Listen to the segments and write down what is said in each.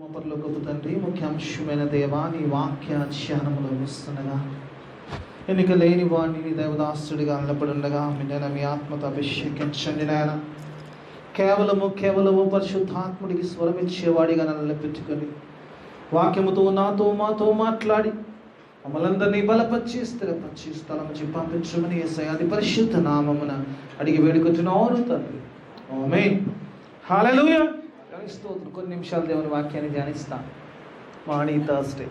మా పరలోకపు తండ్రి, ముఖ్యాంశమైన దేవా, నీ వాక్య ధ్యానములో వస్తుండగా ఎన్నిక లేని వాడిని నీ దేవదాసుడిగా నిలబడుండగా నిన్న మీ ఆత్మతో అభిషేకించండి నాయన. కేవలము పరిశుద్ధాత్ముడికి స్వరమిచ్చేవాడిగా నన్ను నిలబెట్టుకొని వాక్యముతో నాతో మాతో మాట్లాడి మమ్మల్ని అందరినీ బలపరిచి స్థిరపరిచి స్థలం నుంచి పంపించమని యేసయ్య అతి పరిశుద్ధ నామమున అడిగి వేడుకుంటున్నాను తండ్రి. ఆమేన్. హల్లెలూయా. స్తోత్రం. కొన్ని నిమిషాలు దేవుని వాక్యాన్ని ధ్యానిస్తాను. మార్నీ థర్స్డే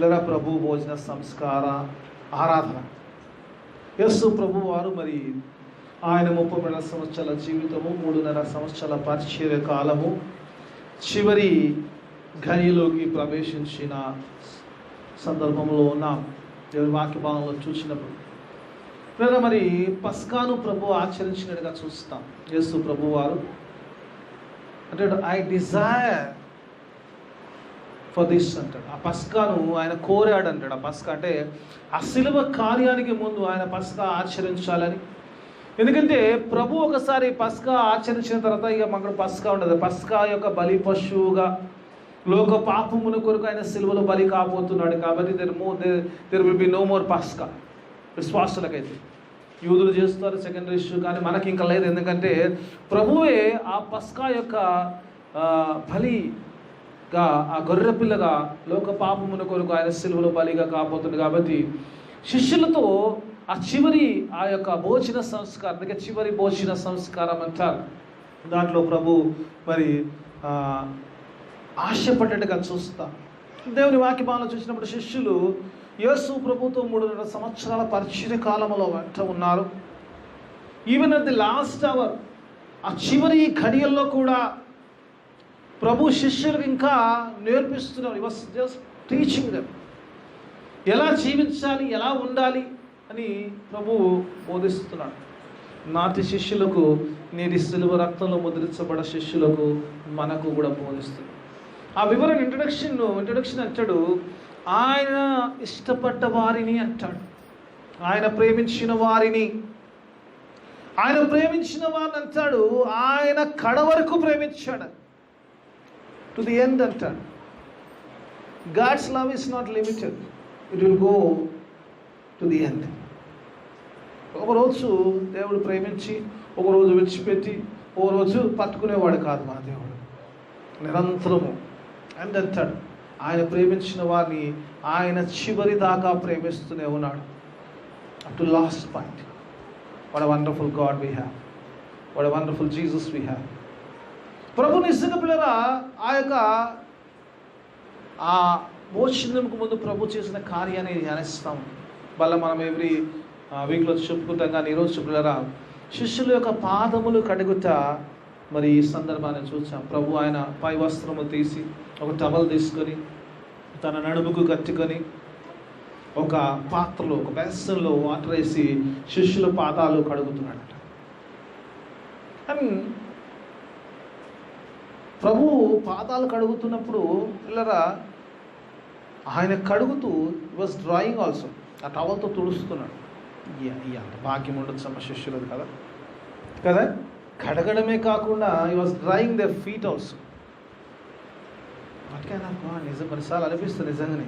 లేదా ప్రభు భోజన సంస్కార ఆరాధన. యేసు ప్రభు వారు మరి ఆయన 32 సంవత్సరాల జీవితము, 3.5 సంవత్సరాల పరిచర్య కాలము చివరి ఘడియలోకి ప్రవేశించిన సందర్భంలో ఉన్నాం. దేవుని వాక్య భాగంలో చూసినప్పుడు లేదా మరి పస్కాను ప్రభు ఆచరించినట్టుగా చూస్తాం. యేసు ప్రభు వారు అంటే ఐ డిజైర్ ఫర్ దిస్ అంటాడు. ఆ పస్కాను ఆయన కోరాడు అంటాడు. ఆ పస్కా అంటే ఆ శిలువ కార్యానికి ముందు ఆయన పస్కా ఆచరించాలని. ఎందుకంటే ప్రభు ఒకసారి పస్కా ఆచరించిన తర్వాత ఇక మనకు పస్కా ఉండదు. పస్కా యొక్క బలి పశువుగా లోక పాపమును కొరకు ఆయన సిలువలో బలి కాబోతున్నాడు. కాబట్టి there will be no more పస్కా. విశ్వాసులకైతే యూదులు చేస్తారు సెకండరీ ఇష్యూ, కానీ మనకి ఇంకా లేదు. ఎందుకంటే ప్రభువే ఆ పస్కా యొక్క బలిగా, ఆ గొర్రెపిల్లగా లోక పాపమును కొరకు ఆయన సిలువలో బలిగా కాబోతుంది. కాబట్టి శిష్యులతో ఆ యొక్క భోజన సంస్కారం, అందుకే చివరి భోజన సంస్కారం అంటారు. దాంట్లో ప్రభు మరి ఆశపడ్డట్టుగా చూస్తాం. దేవుని వాక్యభావంలో చూసినప్పుడు శిష్యులు యేసు ప్రభుతో 3.5 సంవత్సరాల పరిచర్య కాలంలో వెంట ఉన్నారు. Even at the last hour, ఆ చివరి ఘడియల్లో కూడా ప్రభు శిష్యులకు ఇంకా నేర్పిస్తున్నారు. వాస్ జస్ట్ టీచింగ్ దెమ్ ఎలా జీవించాలి, ఎలా ఉండాలి అని ప్రభు బోధిస్తున్నాడు. నాటి శిష్యులకు, నేటి సిలువ రక్తంలో ముద్రించబడ్డ శిష్యులకు మనకు కూడా బోధిస్తుంది. ఆ వివరణ ఇంట్రడక్షన్ అంటాడు, ఆయన ఇష్టపడ్డ వారిని అంటాడు. ఆయన ప్రేమించిన వారిని అంటాడు. ఆయన కడ వరకు ప్రేమించాడు, టు ది ఎండ్ అంటాడు. God's love is not limited, it will go to the end. ఒకరోజు దేవుడు ప్రేమించి ఒకరోజు విడిచిపెట్టి ఒకరోజు పట్టుకునేవాడు కాదు మన దేవుడు. నిరంతరము అండ్ అంటాడు ఆయన ప్రేమించిన వారిని ఆయన చివరి దాకా ప్రేమిస్తూనే ఉన్నాడు. Up to last point. What a wonderful God we have, what a wonderful Jesus we have. ప్రభు నిజంగా పిల్లరా ఆ భోజనంకు ముందు ప్రభు చేసిన కార్యాన్ని ధ్యానిస్తాం. మళ్ళీ మనం ఎవ్రీ వీక్లో చెప్పుకుంటాం. కానీ ఈరోజు పిల్లరా శిష్యుల యొక్క పాదములు కడుగుట మరి ఈ సందర్భాన్ని చూసాం. ప్రభు ఆయన పై వస్త్రము తీసి ఒక టవల్ తీసుకొని తన నడుముకు కట్టుకొని ఒక పాత్రలో, ఒక బెస్సన్లో వాటర్ వేసి శిష్యుల పాదాలు కడుగుతున్నాడట. అండ్ ప్రభు పాదాలు కడుగుతున్నప్పుడు పిల్లరా ఆయన కడుగుతూ వాజ్ డ్రాయింగ్ ఆల్సో, ఆ టవల్తో తుడుస్తున్నాడు. అంత భాగ్యం ఉండొచ్చు శిష్యులది కదా. కడగడమే కాకుండా ఈ was drawing the feet also. అట్లా నిజం కొన్నిసార్లు అనిపిస్తుంది నిజంగానే.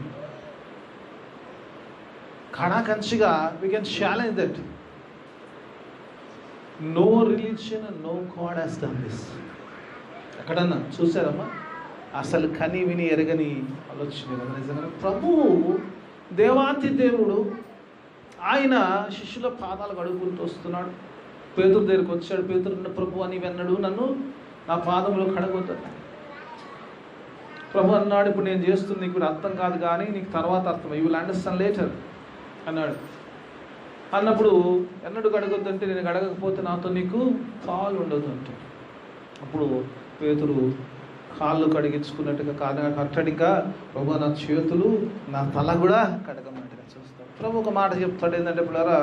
కణాకంచిగా we can challenge that no religion and no god has done this. ఎక్కడన్నా చూసారమ్మా? అసలు కని విని ఎరగని ఆలోచన కదా నిజంగా. ప్రభువు దేవాతి దేవుడు ఆయన శిష్యుల పాదాలు కడుగుకుంటూ వస్తున్నాడు. పేతురు దగ్గరికి వచ్చాడు. పేతురు, ప్రభు అని వెన్నాడు, నన్ను నా పాదములో కడగొద్దాడు. ప్రభు అన్నాడు, ఇప్పుడు నేను చేస్తుంది నీకు అర్థం కాదు, కానీ నీకు తర్వాత అర్థం, యూ విల్ అండర్స్టాండ్ లేటర్ అన్నాడు. అన్నప్పుడు ఎన్నడూ కడగొద్దంటే, నేను కడగకపోతే నాతో నీకు పాలు ఉండదు అంటే. అప్పుడు పేతురు కాళ్ళు కడిగించుకున్నట్టుగా కాదు కట్టాడు. ఇంకా ప్రభు నా చేతులు, నా తల కూడా కడగమన్నట్టుగా చూస్తాడు. ప్రభు ఒక మాట చెప్తాడు ఏంటంటే పిల్లరా,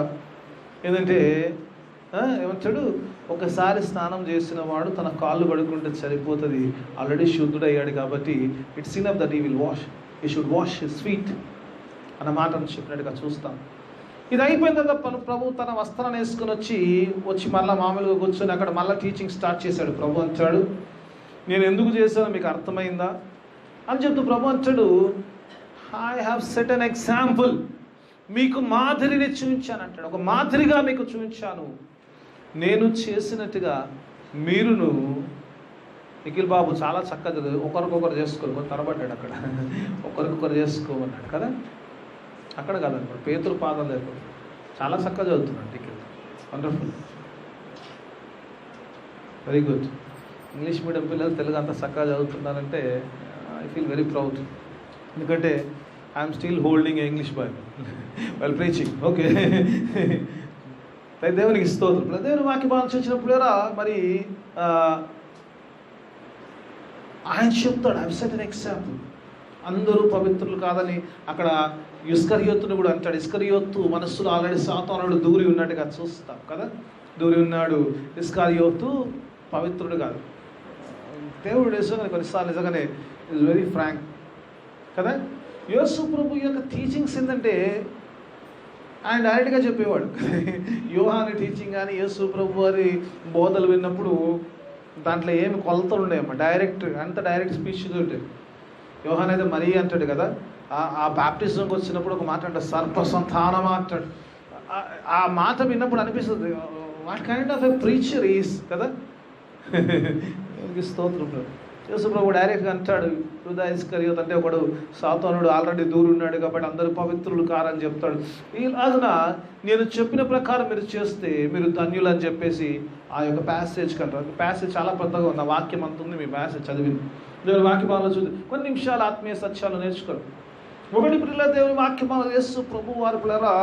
ఏమంటాడు, ఒకసారి స్నానం చేసిన వాడు తన కాళ్ళు కడుక్కుంటే సరిపోతుంది, ఆల్రెడీ శుద్ధుడయ్యాడు. కాబట్టి it's enough that he should wash his feet అన్న మాటను చెప్పినట్టుగా చూస్తాం. ఇది అయిపోయిన తర్వాత ప్రభు తన వస్త్రాన్ని వేసుకుని వచ్చి మళ్ళీ మామూలుగా కూర్చొని అక్కడ మళ్ళీ టీచింగ్ స్టార్ట్ చేశాడు. ప్రభు అంటాడు, నేను ఎందుకు చేశానో మీకు అర్థమైందా అని చెప్తూ ప్రభు అంటాడు, I have set an example, మీకు మాదిరిని చూపించాను అంటాడు. ఒక మాదిరిగా మీకు చూపించాను, నేను చేసినట్టుగా మీరును. నిఖిల్ బాబు చాలా చక్కగా ఒకరికొకరు చేసుకోరు, తరబడ్డాడు అక్కడ. ఒకరికొకరు చేసుకోమన్నాడు కదా, అక్కడ కాదనుకోండి, పేతురు పాదాలు లేకుండా చాలా చక్కగా చదువుతున్నాడు Nikhil. Wonderful, very good. English medium పిల్లలు తెలుగు అంత చక్కగా చదువుతున్నారంటే ఐ ఫీల్ వెరీ ప్రౌడ్. ఎందుకంటే I'm still holding English Bible well preaching. Okay, దేవునికి స్తోత్రం. దేవుని వాక్య భాగం చూసినప్పుడు మరి ఆయన చెప్తాడు, ఐ సెట్ అన్ ఎగ్జాంపుల్. అందరూ పవిత్రులు కాదని అక్కడ ఇస్కరియోతును కూడా అంటాడు. ఇస్కరియోతు మనస్సులో ఆల్రెడీ సాతానుడు దూరి ఉన్నట్టుగా చూస్తాం కదా, దూరి ఉన్నాడు. ఇస్కరియోతు పవిత్రుడు కాదు. దేవుడు యేసు కొన్నిసార్లు నిజంగానే ఈజ్ వెరీ ఫ్రాంక్ కదా. యేసు ప్రభు యొక్క టీచింగ్స్ ఏంటంటే ఆయన డైరెక్ట్గా చెప్పేవాడు. యోహాని టీచింగ్ కానీ యేసు ప్రభు వారి బోధలు విన్నప్పుడు దాంట్లో ఏమి కొలతలు ఉండేయమ్మా, డైరెక్ట్ స్పీచ్ తోటి. యోహాన్ అయితే మరీ అంటాడు కదా, ఆ బాప్టిజంకి వచ్చినప్పుడు ఒక మాట అంటాడు, సర్పసంతానం అంటాడు. ఆ మాట విన్నప్పుడు అనిపిస్తుంది, what kind of a preacher is కదా. స్తోత్రం. యేసు ప్రభు డైరెక్ట్గా అంటాడు, యూదా ఇస్కరియోతు అంటే ఒకడు సాతానుడు ఆల్రెడీ దూరం ఉన్నాడు కాబట్టి అందరూ పవిత్రులు కారని చెప్తాడు. ఇలాగన నేను చెప్పిన ప్రకారం మీరు చేస్తే మీరు ధన్యులు అని చెప్పేసి ఆ యొక్క ప్యాసేజ్కి అంటారు. ప్యాసేజ్ చాలా పెద్దగా ఉంది, ఆ వాక్యం అంత ఉంది. మీ ప్యాసేజ్ చదివింది దేవుని వాక్యభావంలో చూద్దాం. కొన్ని నిమిషాలు ఆత్మీయ సత్యాలు నేర్చుకోరు. ఒకటి పిల్లల దేవుని వాక్యభావం యేసు ప్రభు వారి పిల్లరా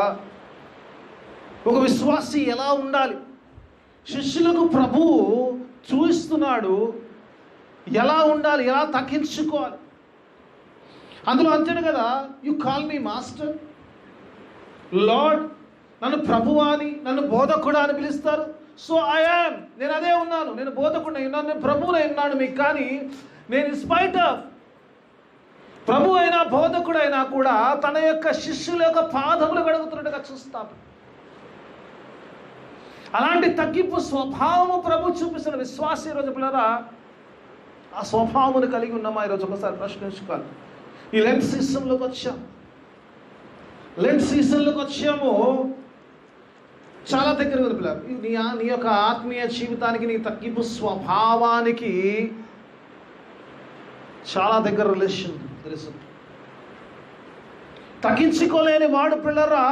ఒక విశ్వాసి ఎలా ఉండాలి, శిష్యులకు ప్రభువు చూపిస్తున్నాడు ఎలా ఉండాలి, ఎలా తగ్గించుకోవాలి. అందులో అంటాడు కదా, you call me master lord, నన్ను ప్రభువా అని, నన్ను బోధకుడా అని పిలుస్తారు. సో ఐ యామ్, నేను అదే ఉన్నాను, నేను బోధకుడిని ఉన్నాను, నేను ప్రభువునే ఉన్నాను మీకు. కానీ నేను ఇన్స్పైట్ ఆఫ్ ప్రభు అయినా బోధకుడైనా కూడా తన యొక్క శిష్యుల యొక్క పాదములు గడుగుతున్నట్టుగా చూస్తాము. అలాంటి తగ్గింపు స్వభావము ప్రభు చూపిస్తున్న విశ్వాస ఈరోజు పిల్లరా ఆ స్వభావమును కలిగి ఉన్నామా ఈరోజు ఒకసారి ప్రశ్నించుకోవాలి. ఈ లెంట్ సీజన్లోకి వచ్చాము, చాలా దగ్గర ఉంది పిల్లలు. నీ యొక్క ఆత్మీయ జీవితానికి, నీ తగ్గింపు స్వభావానికి చాలా దగ్గర రిలేషన్ తెలుసు. తగ్గించుకోలేని వాడు పిల్లరా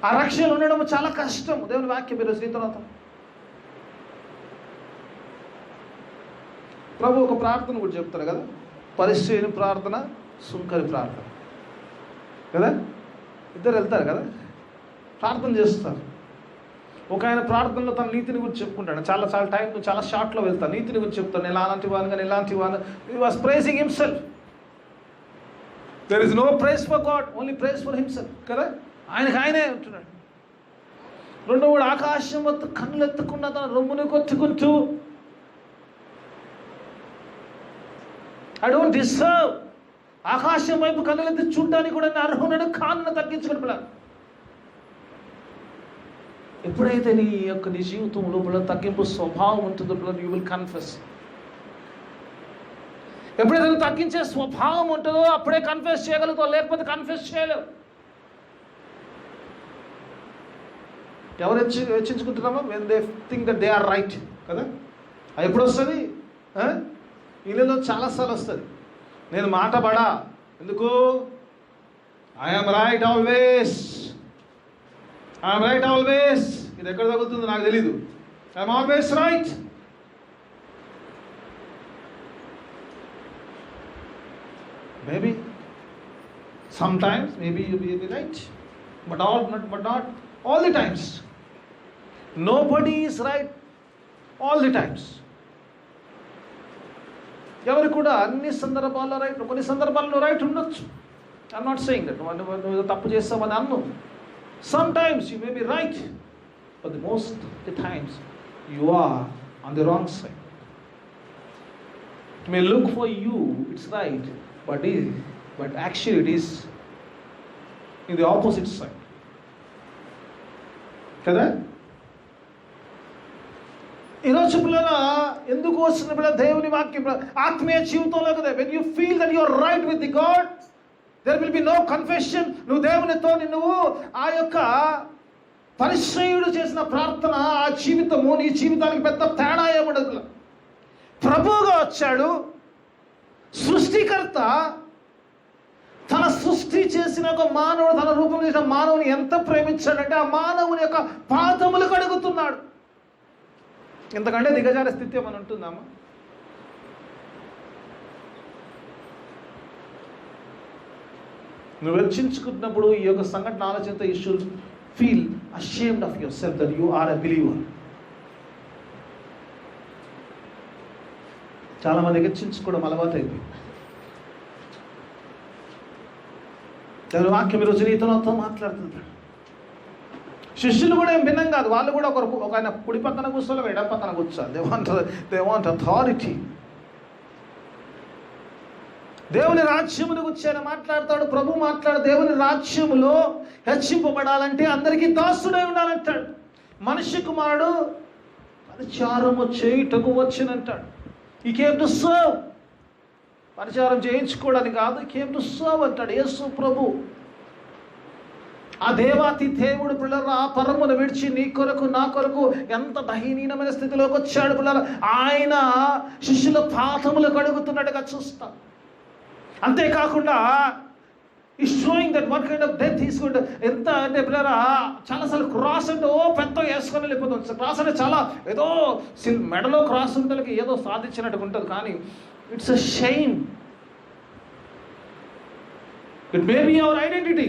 ఆ రక్షణలు ఉండడం చాలా కష్టం. దేవుని వాక్యం మీరు శ్రీతరాత ప్రభు ఒక ప్రార్థన కూడా చెప్తారు కదా, పరిశీలన ప్రార్థన, సుంకరి ప్రార్థన కదా. ఇద్దరు వెళ్తారు కదా, ప్రార్థన చేస్తారు. ఒక ఆయన ప్రార్థనలో తన నీతిని గురించి చెప్పుకుంటాడు. చాలా టైం చాలా షార్ట్లో వెళ్తాను, నీతిని గురించి చెప్తాను, నేను అలాంటి వాను కానీ ఇలాంటి వాను. He was praising himself. There is no praise for God, only praise for himself కదా. ఆయనే ఉంటున్నాడు. రెండో వాడు ఆకాశం వద్ద కన్నులు ఎత్తుకున్న తన రొమ్మును కొట్టుకుంటూ, ఐ డోంట్ డిజర్వ్, ఆకాశం వైపు కన్నులెత్తి చూడడానికి కూడా నేను అర్హుడను కాను, తగ్గించుకుని పిల్లలు. ఎప్పుడైతే నీ జీవితం లోపల తగ్గింపు స్వభావం ఉంటుందో పిల్లలు, యూ విల్ కన్ఫెస్. ఎప్పుడైతే నువ్వు తగ్గించే స్వభావం ఉంటుందో అప్పుడే కన్ఫెస్ చేయగలుగుతావు, లేకపోతే కన్ఫెస్ చేయలేవు. ఎవరు హెచ్చించుకుంటున్నామో when they think that they are right కదా. అది ఎప్పుడు వస్తుంది? వీళ్ళలో చాలాసార్లు వస్తుంది. నేను మాట పడా, ఎందుకు? I'm right always, I'm right always. ఇది ఎక్కడ తగ్గుతుందో నాకు తెలీదు. I'm always right. Maybe sometimes maybe you will be right, but not all the times. Nobody is right all the times. ఎవరు కూడా అన్ని సందర్భాల్లో రైట్, కొన్ని సందర్భాల్లో రైట్ ఉండొచ్చు. ఐఎమ్ నాట్ సేయింగ్ దట్ నువ్వు తప్పు చేస్తామని అన్ను. Sometimes you may be right, but the most of the times you are on the wrong side. It may look for you it's right, but actually it is in the opposite side. కదా? ఈరోజు పిల్లరా ఎందుకు వస్తున్న పిల్లలు దేవుని వాక్యం ఆత్మీయ జీవితంలో కదా, when you feel that your right with the God, there will be no confession. నువ్వు దేవునితో నువ్వు ఆ యొక్క పరిశ్రయుడు చేసిన ప్రార్థన, ఆ జీవితము నీ జీవితానికి పెద్ద తేడా ఏముండదు. ప్రభువుగా వచ్చాడు సృష్టికర్త, తన సృష్టి చేసిన ఒక మానవుడు, తన రూపం చేసిన మానవుని ఎంత ప్రేమించాడంటే ఆ మానవుని యొక్క పాదములు కడుగుతున్నాడు. ఇంతకంటే దిగజారే స్థితి ఏమైనా ఉంటుందమ్మా? నువ్వు వెచ్చించుకున్నప్పుడు ఈ యొక్క సంఘటన ఆలోచనతో you should feel ashamed of yourself that you are a believer. చాలా మంది హెచ్చించుకోవడం అలవాటు అయిపోయింది. దాని వాక్యం ఈరోజు నీతో మాట్లాడుతుంటాడు. శిష్యులు కూడా ఏం భిన్నం కాదు. వాళ్ళు కూడా ఒక ఆయన కుడి పక్కన కూర్చోవాలి, ఎడ పక్కన కూర్చోవాలి. They want authority. దేవుని రాజ్యమును గురించి ఆయన మాట్లాడతాడు. ప్రభు మాట్లాడు, దేవుని రాజ్యములో హెచ్చింపబడాలంటే అందరికీ దాసుడై ఉండాలంటాడు. మనిషి కుమారుడు పరిచారము చేయుటకు వచ్చినంటాడు. ఈ కేమ్ టు సర్వ్. పరిచారం చేయించుకోవడానికి కాదు, ఈ కేమ్ టు సర్వ్ అంటాడు యేసు ప్రభు. ఆ దేవాతి దేవుడు పిల్లలు ఆ పరమును విడిచి నీ కొరకు నా కొరకు ఎంత దయనీయమైన స్థితిలోకి వచ్చాడు పిల్లలు. ఆయన శిష్యుల పాదములు కడుగుతున్నట్టుగా చూస్తాం. అంతేకాకుండా ఈ showing that one kind of death తీసుకుంటే ఎంత అంటే పిల్లరా, చాలాసార్లు క్రాస్ అంటే పెద్ద వేసుకొని వెళ్ళిపోతుంది. క్రాస్ అంటే చాలా ఏదో మెడలో క్రాస్ ఉంటే ఏదో సాధించినట్టుగా ఉంటుంది, కానీ it's a shame. It may be our identity.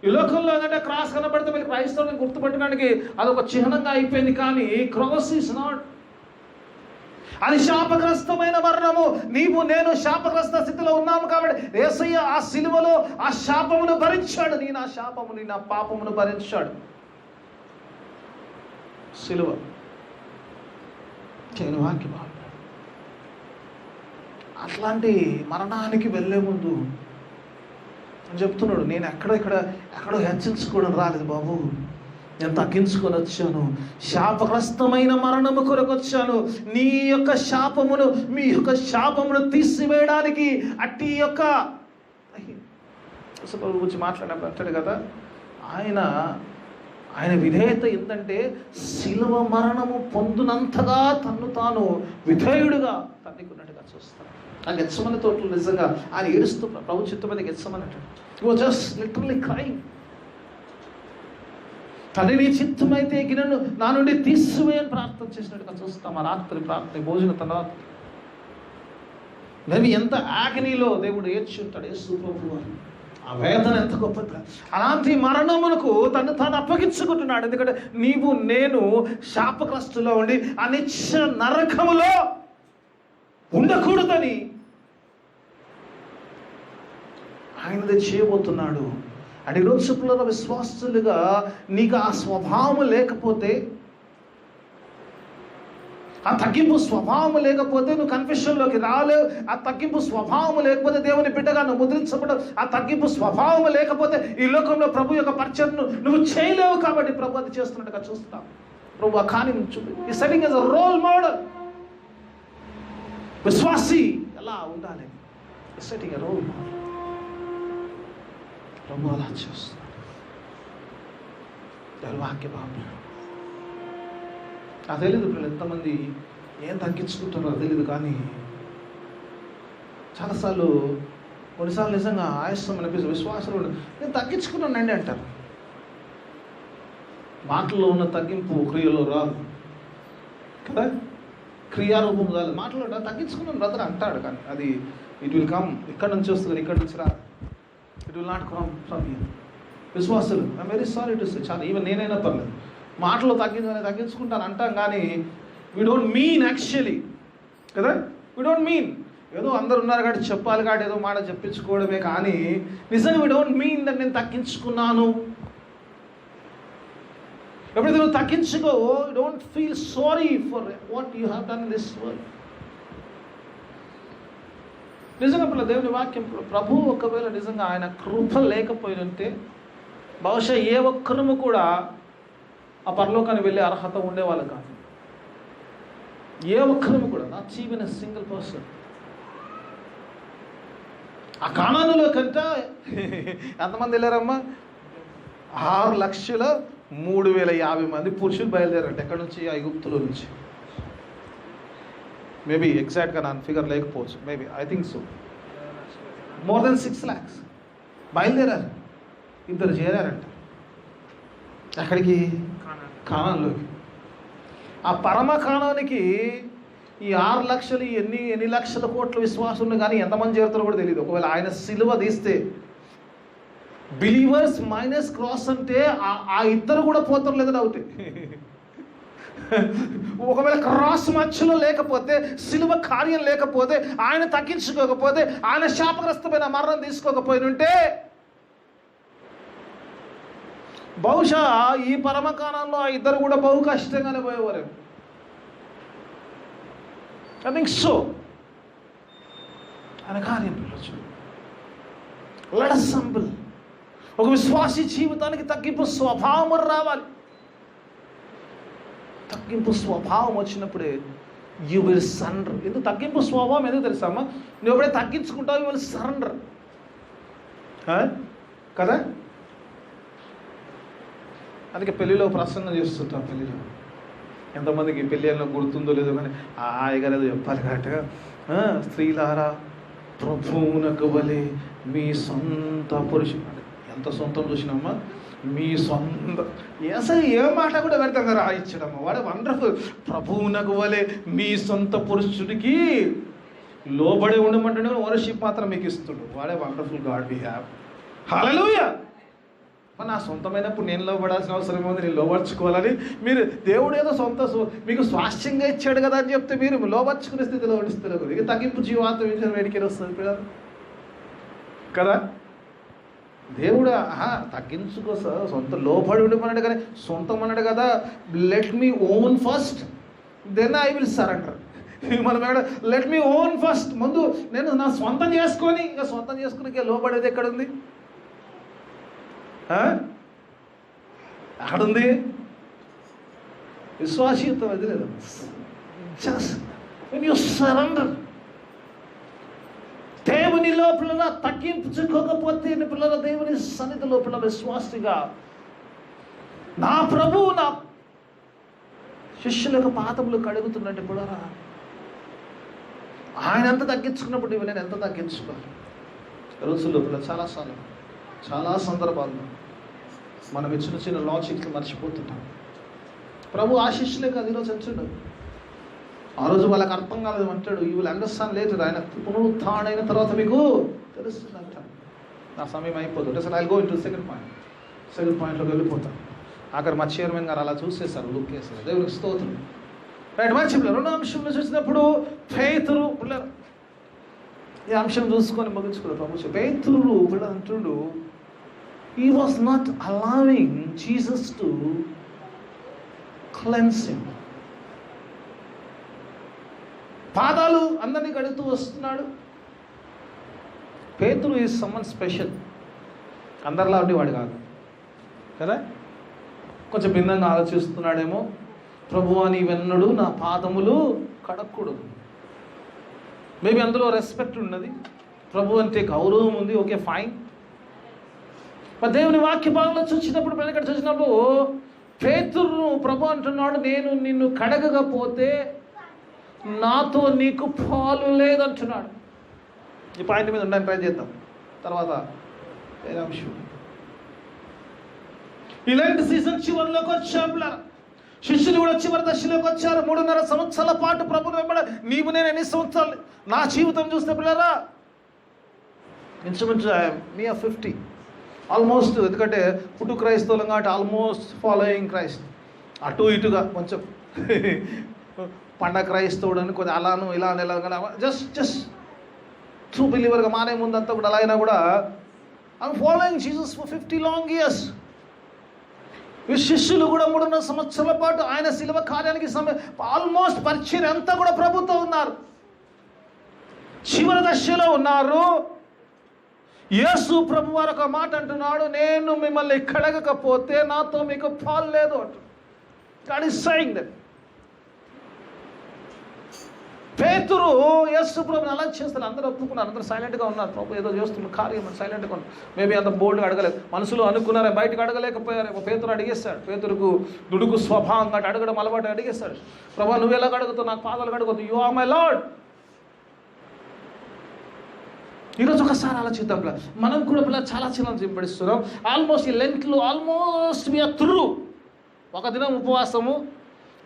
ఈ లోకంలో ఏంటంటే క్రాస్ కనబడితే మీరు క్రైస్తవుని గుర్తుపట్టడానికి అదొక చిహ్నంగా అయిపోయింది, కానీ క్రాస్ ఈస్ నాట్. అది శాపగ్రస్తమైన మరణము. నీవు నేను శాపగ్రస్త స్థితిలో ఉన్నాము కాబట్టి యేసయ్య ఆ సిలువలో ఆ శాపమును భరించాడు. నీ నా శాపముని నా పాపమును భరించాడు సిలువ. చేయను వాక్యం అట్లాంటి మరణానికి వెళ్ళే ముందు చెప్తున్నాడు, నేను ఎక్కడో హెచ్చించుకోవడం రాలేదు బాబు, నేను తగ్గించుకొని వచ్చాను. శాపగ్రస్తమైన మరణము కొరకు వచ్చాను. నీ యొక్క శాపమును, మీ యొక్క శాపమును తీసివేయడానికి అట్టి యొక్క గురించి మాట్లాడినప్పుడు అంటాడు కదా, ఆయన విధేయత ఏంటంటే శిలువ మరణము పొందునంతగా తన్ను తాను విధేయుడుగా తన్నుకున్నట్టుగా చూస్తాను. ఆ గెత్సెమనే తోటలో నిజంగా ఆయన ఏడుస్తూ ప్రభు చిత్తమైన గెత్సెమని అంటాడు. You are just literally crying. తండ్రి నీ చిత్తమైతే గిన్నెను నా నుండి తీసివేయని ప్రార్థన చేసినట్టుగా చూస్తాం. ఆ రాత్రి ప్రార్థన భోజన తర్వాత నవి ఎంత ఆగ్నిలో దేవుడు ఏడ్చి ఉంటాడు యేసు ప్రభువు. ఆ వేదన ఎంత గొప్పది. అలాంటి మరణమునకు తను తాను అప్పగించుకుంటున్నాడు. ఎందుకంటే నీవు నేను శాపగ్రస్తులో ఉండి ఆ నిత్య నరకములో ఉండకూడదని ఆయనది చేయబోతున్నాడు. అంటే ఈరోజు పిల్లల విశ్వాసులుగా నీకు ఆ స్వభావం లేకపోతే, ఆ తగ్గింపు స్వభావం లేకపోతే నువ్వు కన్ఫెషన్లోకి రాలేవు. ఆ తగ్గింపు స్వభావం లేకపోతే దేవుని బిడ్డగా నువ్వు ముద్రించబడవు. ఆ తగ్గింపు స్వభావం లేకపోతే ఈ లోకంలో ప్రభు యొక్క పరిచయను నువ్వు చేయలేవు. కాబట్టి ప్రభు అది చేస్తున్నట్టుగా చూస్తాం. ప్రభు ఆ కాని చూపి ఈ setting as a role model. విశ్వాసి ఎలా ఉండాలి, సెట్టింగ్ ఎ రోల్ మోడల్. ప్రభు అలా చేస్తున్నాడు. వాక్య బాబు నాకు తెలీదు పిల్లలు ఎంతమంది ఏం తగ్గించుకుంటారో తెలీదు, కానీ చాలాసార్లు కొన్నిసార్లు నిజంగా ఆయాసం అనిపిస్తుంది. విశ్వాసంలో నేను తగ్గించుకున్నానండి అంటారు. మాటల్లో ఉన్న తగ్గింపు క్రియలో రాదు కదా, క్రియారూపం కాదు. మాటలో తగ్గించుకున్నాను బ్రదర్ అంటాడు, కానీ అది ఇట్ విల్ కమ్, ఇక్కడ నుంచి వస్తుంది, ఇక్కడ నుంచి రాదు. It will not come from you. విశ్వాసులు I'm very sorry to say, చాలా ఈవెన్ నేనైనా పర్లేదు మాటలో తగ్గించుకుంటాను అంటాం, కానీ వీ డోంట్ మీన్ యాక్చువల్లీ కదా. వీ డోంట్ మీన్ ఏదో అందరు ఉన్నారు కాబట్టి చెప్పాలి కాబట్టి ఏదో మాట చెప్పించుకోవడమే, కానీ నిజంగా వీ డోంట్ మీన్ దట్ నేను తగ్గించుకున్నాను. ఎప్పుడైతే నువ్వు తగ్గించుకోవో, you don't feel sorry for what you have done in this world. నిజంగా పిల్ల దేవుని వాక్యం ప్రభు ఒకవేళ నిజంగా ఆయన కృప లేకపోయినంటే బహుశా ఏ ఒక్కరము కూడా ఆ పరలోకానికి వెళ్ళే అర్హత ఉండేవాళ్ళు కాదు. ఏ ఒక్కరము కూడా, not even a single person. ఆ కానానులో కంట ఎంతమంది వెళ్ళారమ్మా? 6,03,50 మంది పురుషులు బయలుదేరారంట. ఎక్కడి నుంచి? ఐగుప్తులో నుంచి. మేబీ ఎగ్జాక్ట్గా నా ఫిగర్ లేకపోవచ్చు, maybe I think so. More than 6 lakhs బయలుదేరారు. 2 చేరారంట. ఎక్కడికి? కానాన్లోకి. ఆ పరమ కానానికి ఈ 6 లక్షలు ఎన్ని లక్షల కోట్ల విశ్వాసం కానీ ఎంతమంది చేరుతారో కూడా తెలియదు. ఒకవేళ ఆయన సిలువ తీస్తే బిలీవర్స్ మైనస్ క్రాస్ అంటే ఆ ఇద్దరు కూడా పోతారు లేదా డౌట్. ఒకవేళ క్రాస్ మధ్యలో లేకపోతే, సిలువ కార్యం లేకపోతే, ఆయన తగ్గించుకోకపోతే, ఆయన శాపగ్రస్తమైన మరణం తీసుకోకపోయినుంటే బహుశా ఈ పరమకాలంలో ఆ ఇద్దరు కూడా బహు కష్టంగానే పోయేవారు. I think so. ఆయన కార్యం లెట్ us humble. ఒక విశ్వాసి జీవితానికి తగ్గింపు స్వభావం రావాలి. తగ్గింపు స్వభావం వచ్చినప్పుడే యూ విల్ సరెండర్. ఎందుకు తగ్గింపు స్వభావం ఎందుకు తెలుసామా? నువ్వు ఎప్పుడైతే తగ్గించుకుంటావు యూ విల్ సరెండర్ కదా. అందుకే పెళ్ళిలో ప్రసంగం చేస్తుంటాం. పెళ్ళిలో ఎంతమందికి పెళ్ళి అయినా గుర్తుందో లేదో కానీ ఏదో చెప్పాలి కరెక్ట్గా. స్త్రీలారా ప్రభువునకు వలె మీ సొంత పురుషుడు. ఎంత సొంతం చూసినమ్మా? మీ సొంత. అసలు ఏ మాట కూడా పెడతాం కదా రాయించడమ్మా. వాడే వండర్ఫుల్. ప్రభువునకు వలె మీ సొంత పురుషుడికి లోబడి ఉండమంటే ఓనర్షిప్ మాత్రం మీకు ఇస్తుడు. వాడే వండర్ఫుల్ గాడ్ వి హ్యావ్. హల్లెలూయా. మరి నా సొంతమైనప్పుడు నేను లోబడాల్సిన అవసరం ఏముంది? నేను లోబర్చుకోవాలని మీరు దేవుడు ఏదో మీకు స్వాస్థ్యంగా ఇచ్చాడు కదా అని చెప్తే మీరు లోబర్చుకునే స్థితిలో ఉండిస్తారు. ఇక తగ్గింపు జీవాంతం విషయం వేడికి వస్తుంది కదా. దేవుడు తగ్గించుకో సార్, సొంత లోపడి ఉండమన్నాడు కానీ సొంతం అన్నాడు కదా. Let me own first then I will surrender. మనం లెట్ మీ ఓన్ ఫస్ట్, ముందు నేను నా సొంతం చేసుకొని, ఇక సొంతం చేసుకుని లోపడేది ఎక్కడుంది? అక్కడుంది విశ్వాసీయత. అది లేదు. Just when you surrender. దేవుని లోపల తగ్గించుకోకపోతే పిల్లల దేవుని సన్నిధి లోపల విశ్వాసిగా నా ప్రభువు నా శిష్యులకు పాదములు కడుగుతున్నట్టు కూడా ఆయన ఎంత తగ్గించుకున్నప్పుడు నేను ఎంత తగ్గించుకోవాలి. రోజుల్లో చాలాసార్లు చాలా సందర్భాల్లో మనం చిన్న చిన్న లాజిక్లు మర్చిపోతుంటాం. ప్రభు ఆ శిష్యులే కాదు ఈరోజు అంటాడు. ఆ రోజు వాళ్ళకి అర్థం కాలేదు అంటాడు. You will understand later. ఆయన పునరుత్థానం అయిన తర్వాత మీకు తెలుస్తుంది అంటాడు. నా సమయం అయిపోతుంది. Sir I go into second పాయింట్లోకి వెళ్ళిపోతాను. అక్కడ మా చైర్మన్ గారు అలా చూసేశారు, లుక్ చేశారు. దేవునికి స్తోత్రం. రైట్, మంచి పిల్లలు. 2వ అంశంలో చూసినప్పుడు పేతురు పిల్లలు. ఈ అంశం చూసుకొని ముగించుకున్నారు. ప్రభు పేతురు పిల్లలు అంటుడు, he was not allowing Jesus to cleanse him. పాదాలు అందరినీ కడుగుతూ వస్తున్నాడు. పేతురు ఈజ్ సమ్మన్ స్పెషల్. అందరిలా ఉండేవాడు కాదు కదా. కొంచెం భిన్నంగా ఆలోచిస్తున్నాడేమో. ప్రభువా నీవెన్నడూ నా పాదములు కడగకూడదు. మేబీ అందులో రెస్పెక్ట్ ఉన్నది, ప్రభు అంటే గౌరవం ఉంది. Okay, fine. మరి దేవుని వాక్య భాగంలో చూసినప్పుడు ఇక్కడ చూసినప్పుడు పేతురును ప్రభు అంటున్నాడు, నేను నిన్ను కడగకపోతే నాతో నీకు పాలు లేదంటున్నాడు. ఈ పాయింట్ మీద ఉండడానికి ట్రై చేద్దాం. తర్వాత వేరే అంశం. ఇలాంటి సీజన్ చివరిలోకి వచ్చాం. శిష్యులు కూడా చివరి దశలోకి వచ్చారు. 3.5 సంవత్సరాల పాటు ప్రభుని వెంబడ నీవు నేను ఎన్ని సంవత్సరాలు నా జీవితం చూస్తే పిల్లరా ఇంచుమించు నియర్ 50 ఆల్మోస్ట్. ఎందుకంటే పుట్టు క్రైస్తవులం కాబట్టి ఆల్మోస్ట్ ఫాలోయింగ్ క్రైస్ట్. అటు ఇటుగా కొంచెం పండగ క్రైస్తవుడు అని కొద్దిగా అలాను ఇలా జస్ట్ ట్రూ బిలీవర్గా మానే ముందంతా కూడా అలా అయినా కూడా I'm following Jesus for 50 long years. ఈ శిష్యులు కూడా 3.5 సంవత్సరాల పాటు ఆయన శిలువ కార్యానికి ఆల్మోస్ట్ పరిచయం అంతా కూడా ప్రభుతో ఉన్నారు. చివరి దశలో ఉన్నారు. యేసు ప్రభు వారు ఒక మాట అంటున్నాడు, నేను మిమ్మల్ని కడగకపోతే నాతో మీకు పాలు లేదు అంటు. God is saying that. పేతురు యేసు ప్రభుని అలా చేస్తారు. అందరూ ఒప్పుకున్నారు, అందరూ సైలెంట్గా ఉన్నారు. ప్రభు ఏదో చేస్తున్న కార్యం సైలెంట్గా ఉన్నారు. మేబీ అంత బోల్డ్గా అడగలేదు, మనసులో అనుకున్నారే, బయటకు అడగలేకపోయారు. పేతురు అడిగేస్తాడు. పేతురుకు దుడుకు స్వభావం కాబట్టి అడగడం అలవాటు, అడిగేస్తాడు. ప్రభు నువ్వు ఎలా అడుగుతావు, నాకు పాదాలు కడుగుతావు, యు ఆర్ మై లార్డ్. ఈరోజు ఒకసారి ఆలోచిద్దాం. మనం కూడా పిల్లలు చాలా చిన్న చింపడిస్తున్నాం. ఆల్మోస్ట్ ఈ లెంట్లో ఆల్మోస్ట్ వీఆర్ త్రూ. ఒక దినం ఉపవాసము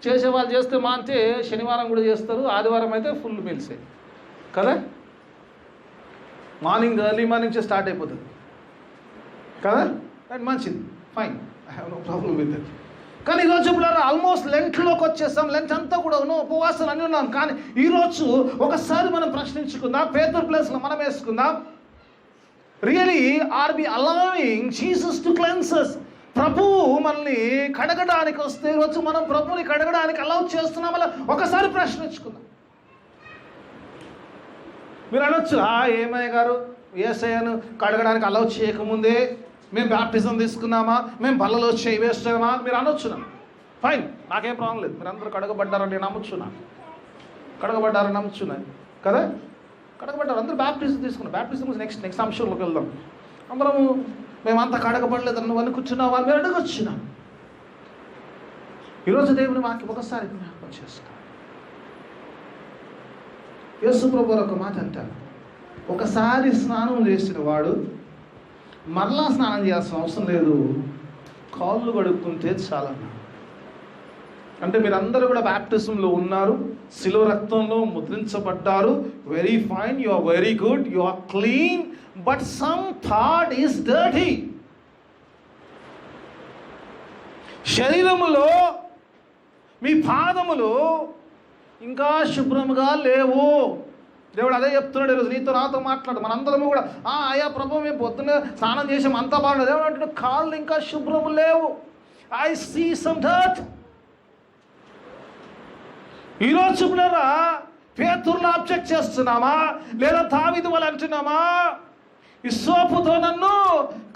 చేసేవాళ్ళు చేస్తే మాంతే శనివారం కూడా చేస్తారు, ఆదివారం అయితే ఫుల్ మీల్సే కదా. మార్నింగ్ ఎర్లీ మార్నింగ్ స్టార్ట్ అయిపోతుంది కదా. అండ్ మంచిది, fine, I have no problem with it. కానీ ఈరోజు ఇప్పుడు ఆల్మోస్ట్ లెంట్లోకి వచ్చేస్తాం. లెంట్ అంతా కూడా ఉపవాసాలు అన్నీ ఉన్నాం. కానీ ఈరోజు ఒకసారి మనం ప్రశ్నించుకుందాం, పేతురు ప్లేస్లో మనం వేసుకుందాం. Really are we allowing Jesus to cleanse us? ప్రభువు మనల్ని కడగడానికి వస్తే ఈరోజు మనం ప్రభువుని కడగడానికి అలౌ చేస్తున్నాం. అలా ఒకసారి ప్రశ్నించుకుందాం. మీరు అనొచ్చు, ఏమయ్య గారు యేసయ్యను కడగడానికి అలౌ చేయకముందే మేము బ్యాప్టిజం తీసుకున్నామా, మేము బల్లలో చేయి వేస్తామా మీరు అనొచ్చున్నా. ఫైన్, నాకేం ప్రాబ్లం లేదు. మీరు అందరూ కడగబడ్డారని నేను నమ్ముచున్నాను, కడగబడ్డారని నమ్ముచున్నాను కదా. కడగబడ్డారు, అందరూ బ్యాప్టిజం తీసుకున్నాం. బ్యాప్టిజం నెక్స్ట్ అంశంలోకి వెళ్దాం. అందరము మేమంతా కడగబడలేదు నువ్వు అనుకుంటున్నావా మీరు అడగొచ్చున్నాం. ఈరోజు దేవుని వాక్యం ఒకసారి జ్ఞాపకం చేస్తాం. యేసు ప్రభువు ఒక మాట అంటారు, ఒకసారి స్నానం చేసిన వాడు మరలా స్నానం చేయాల్సిన అవసరం లేదు, కాళ్ళు కడుక్కుంటే చాలన్నా. అంటే మీరందరూ కూడా బ్యాప్టిజంలో ఉన్నారు, శిలువ రక్తంలో ముద్రించబడ్డారు. Very fine, you are very good, you are clean, but some part is dirty. శరీరములో మీ పాదములు ఇంకా శుభ్రముగా లేవు. దేవుడు అదే చెప్తున్నాడు ఈరోజు నీతో నాతో మాట్లాడు. మనందరము కూడా అయ్యా ప్రభు మేము పొద్దున్న స్నానం చేసాం అంతా బాగుంది. దేవుడు అంటున్నాడు కాళ్ళు ఇంకా శుభ్రము లేవు. I see some dirt. ఈరోజు చూపులారా పేతురును ఆబ్జెక్ట్ చేస్తున్నామా, లేదా దావీదు వలె అంటున్నామా, ఈ సోపుతో నన్ను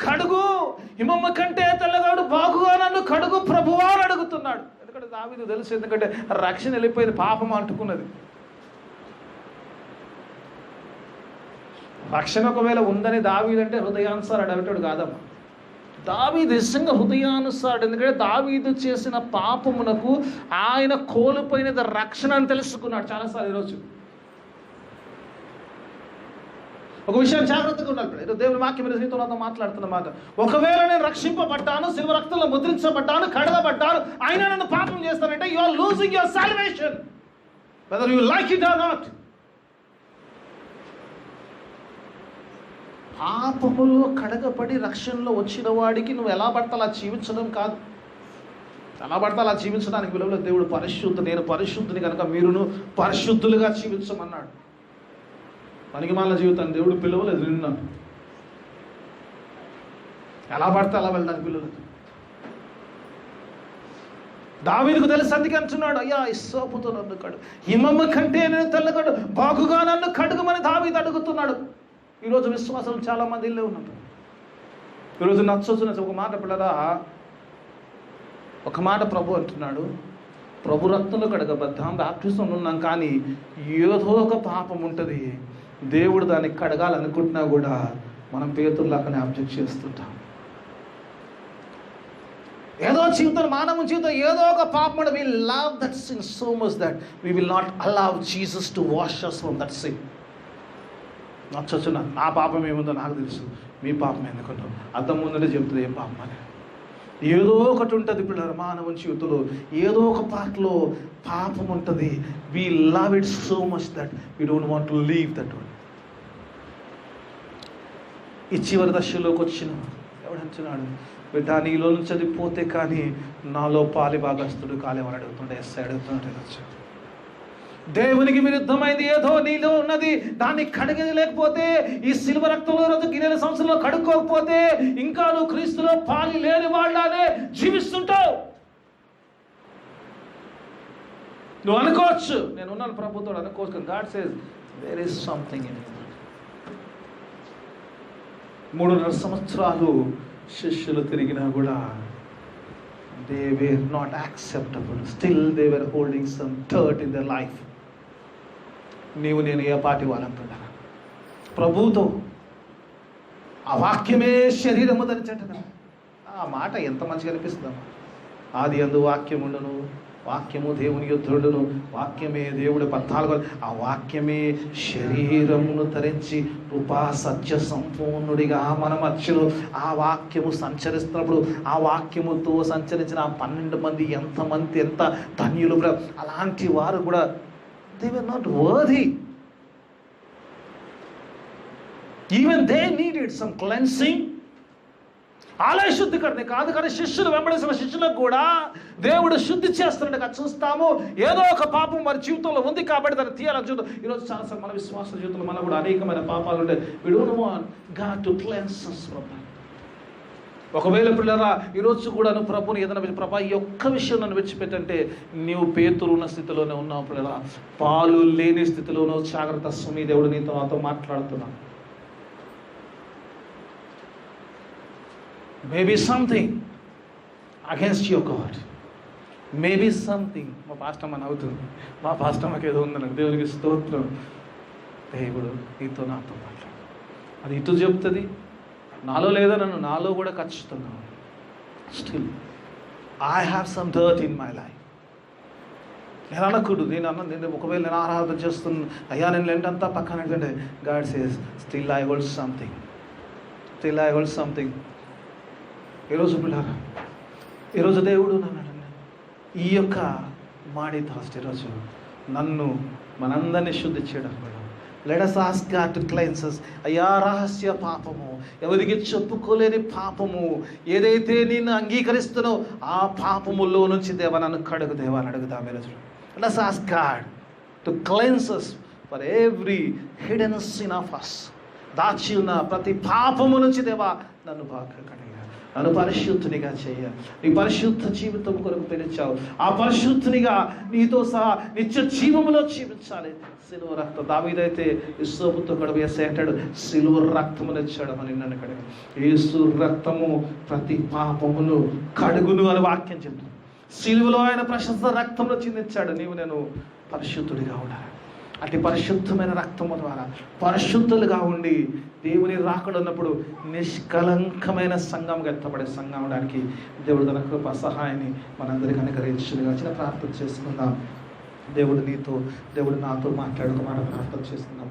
కడుగు, హిమమ్మ కంటే తెల్లగాడు బాగుగా నన్ను కడుగు ప్రభువా అని అడుగుతున్నాడు. ఎందుకంటే దావీదు తెలుసు, ఎందుకంటే రక్షణ వెళ్ళిపోయింది, పాపం అంటుకున్నది. రక్షణ ఒకవేళ ఉందని దావీదు అంటే హృదయానుసారుడు అడగటాడు కాదమ్మా. దావీదు నిజంగా హృదయానుసారుడు. ఎందుకంటే దావీదు చేసిన పాపమునకు ఆయన కోల్పోయినది రక్షణ అని తెలుసుకున్నాడు చాలాసార్లు. ఈరోజు ఒక విషయం జాగ్రత్తగా ఉండాలి. దేవుని వాక్యం నీతో నాతో మాట్లాడుతున్న మాట, ఒకవేళ నేను రక్షింపబడ్డాను, శిలువ రక్తంలో ముద్రించబడ్డాను, కడగబడ్డాను, అయినా నన్ను పాపం చేస్తానంటే you are losing your salvation whether you like it or not. పాపములో కడగబడి రక్షణలో వచ్చిన వాడికి నువ్వు ఎలా పడతా అలా జీవించడం కాదు. ఎలా పడతా అలా జీవించడానికి విలువలో దేవుడు పరిశుద్ధ, నేను పరిశుద్ధుని కనుక మీరును పరిశుద్ధులుగా జీవించమన్నాడు. పనికిమాలిన జీవితాన్ని దేవుడు పిలవలేదు నిన్నాను. ఎలా పడితే అలా వెళ్ళడానికి పిలవలేదు. దావీదుకు తెలుసు, అందుకే అంటున్నాడు, అయ్యా ఇస్సోపుతో నన్ను కడుగు, హిమమ్మ కంటే నేను తెల్లగడు బాగుగా నన్ను కడుగుమని దావీదు అడుగుతున్నాడు. ఈరోజు విశ్వాసం చాలా మంది ఇల్లే ఉన్నారు. ఈరోజు నచ్చొచ్చిన ఒక మాట పిల్లరా, ఒక మాట ప్రభు అంటున్నాడు, ప్రభు రక్తంలో కడగబద్దాం, బాప్టిజం ఉన్నాం, కానీ ఏదో ఒక పాపం ఉంటుంది, దేవుడు దాన్ని కడగాలనుకుంటున్నా కూడా మనం పేతురులాగానే ఆబ్జెక్ట్ చేస్తుంటాం. ఏదో జీవితం, మానవ జీవితం ఏదో ఒక పాపం అంటే we love that sin so much that we will not allow Jesus to wash us from that sin. నచ్చొచ్చున్నా నా పాపం ఏముందో నాకు తెలుసు, మీ పాపం ఎందుకంటాం, అర్థం ముందంటే చెప్తుంది ఏం పాపం అని. ఏదో ఒకటి ఉంటుంది పిల్లలు మానవ జీవితంలో, ఏదో ఒక పార్ట్లో పాపం ఉంటుంది. we love it so much that we don't want to leave that one. ఈ చివరి దశలోకి వచ్చిన ఎవడంటున్నాడు, బిడ్డ నీలో నుంచి అది పోతే కానీ నాలో పాలి భాగస్తుడు కాలేమని అడుగుతుండే. ఎస్ అడుగుతున్నాడు. దేవునికి విరుద్ధమైంది ఏదో నీలో ఉన్నది, దాన్ని కడిగేది లేకపోతే, ఈ సిల్వ రక్తంలో రోజు గిన్నెల సంవత్సరంలో కడుక్కోకపోతే ఇంకా నువ్వు క్రీస్తులో పాలి లేని వాళ్ళనే జీవిస్తుంటావు. నువ్వు అనుకోవచ్చు నేను ఉన్నాను ప్రభుత్వం అనుకోవచ్చు, God says there is something in you. 3.5 సంవత్సరాలు శిష్యులు తిరిగినా కూడా they were not acceptable. Still they were holding some dirt in their life. నీవు నేను ఏ పాటి వాళ్ళంటున్నా ప్రభువుతో ఆ వాక్యమే శరీరము ధరించట కదా. ఆ మాట ఎంత మంచిగా అనిపిస్తుందమ్మా. ఆది యందు వాక్యముండును, వాక్యము దేవుని యుద్ధుడును, వాక్యమే దేవుడు 14 ఆ వాక్యమే శరీరమును ధరించి కృపా సత్య సంపూర్ణుడిగా మన మధ్యలో ఆ వాక్యము సంచరిస్తున్నప్పుడు ఆ వాక్యముతో సంచరించిన ఆ 12 మంది ఎంత ధన్యులు. అలాంటి వారు కూడా they were not worthy. Even they needed some cleansing. ఆలయ శుద్ధీకరణ కాదు కానీ శిష్యులు వెంబడిసిన శిష్యులకు కూడా దేవుడు శుద్ధి చేస్తున్నట్టుగా చూస్తాము. ఏదో ఒక పాపం వారి జీవితంలో ఉంది కాబట్టి దాన్ని తీయాలని చూద్దాం. ఈరోజు చాలాసార్లు మన విశ్వాస జీవితంలో మనకు కూడా అనేకమైన పాపాలు ఉంటాయి. We don't want God to cleanse us from that. ఒకవేళ పిల్లరా ఈరోజు కూడా నువ్వు ప్రభుని ఏదైనా ప్రభా ఈ ఒక్క విషయం నన్ను విడిచిపెట్టంటే నీవు పేతురు ఉన్న స్థితిలోనే ఉన్నావు పిల్లరా. పాలు లేని స్థితిలోనూ జాగ్రత్త స్వామి, దేవుడు నీతో నాతో మాట్లాడుతున్నాను. Maybe something against your God. Maybe something. మా పాస్టర్ మన అవుతుంది, మా పాస్టర్ మాకు ఏదో ఉందన్నాడు. దేవునికి స్తోత్రం. దేవుడు నీతో నాతో మాట్లాడు. అది ఇటు చెప్తుంది, నాలో లేదా నన్ను నాలో కూడా ఖచ్చితంగా still I have some dirt in my life. నేను అనకూడదు, నేను ఒకవేళ నేను ఆరాధన చేస్తున్నాను, అయ్యా నేను ఏంటంతా పక్కన ఏంటంటే God says still I hold something, still I hold something. ఈరోజు పిల్లరా, ఈరోజు దేవుడు నన్ను ఈ యొక్క మాడి థాస్ట్ ఈరోజు నన్ను మనందరినీ శుద్ధి చేయడం. Let us ask God to cleanse us. అయ్యా రహస్య పాపము, ఎవరికి చెప్పుకోలేని పాపము ఏదైతే నేను అంగీకరిస్తున్నావు ఆ పాపములో నుంచి దేవా నన్ను కడుగు దేవా అని అడుగుదాం ఈరోజు. Let us ask God to cleanse us for every hidden sin of us. దాచి ఉన్న ప్రతి పాపము నుంచి దేవా నన్ను బాగా కడిగా, నన్ను పరిశుద్ధునిగా చేయాలి. నీ పరిశుద్ధ జీవితం కొరకు పిలిచావు, ఆ పరిశుద్ధునిగా నీతో సహా నిత్య జీవములో జీవించాలి. సిలువ రక్తం దావీదైతే యేసుతో కడుగు యేసయ్య అంటాడు సిలువ రక్తమును ఇచ్చాడు అని నన్ను కడుగు. యేసు రక్తము ప్రతి పాపమును కడుగును అని వాక్యం చెప్తుంది. సిలువలో ఆయన ప్రశస్త రక్తంలో చిందించాడు. నీవు నేను పరిశుద్ధుడిగా ఉండాలి. అటు పరిశుద్ధమైన రక్తము ద్వారా పరిశుద్ధులుగా ఉండి దేవుని రాకడ ఉన్నప్పుడు నిష్కలంకమైన సంఘంగా ఎత్తపడే సంఘం అవడానికి దేవుడు తన కృప సహాయాన్ని మనందరికీ అనుగ్రహించుగా. చిన్న ప్రార్థన చేసుకుందాం. దేవుడు నాతో మాట్లాడుతూ మాట ప్రార్థన చేసుకుందాం.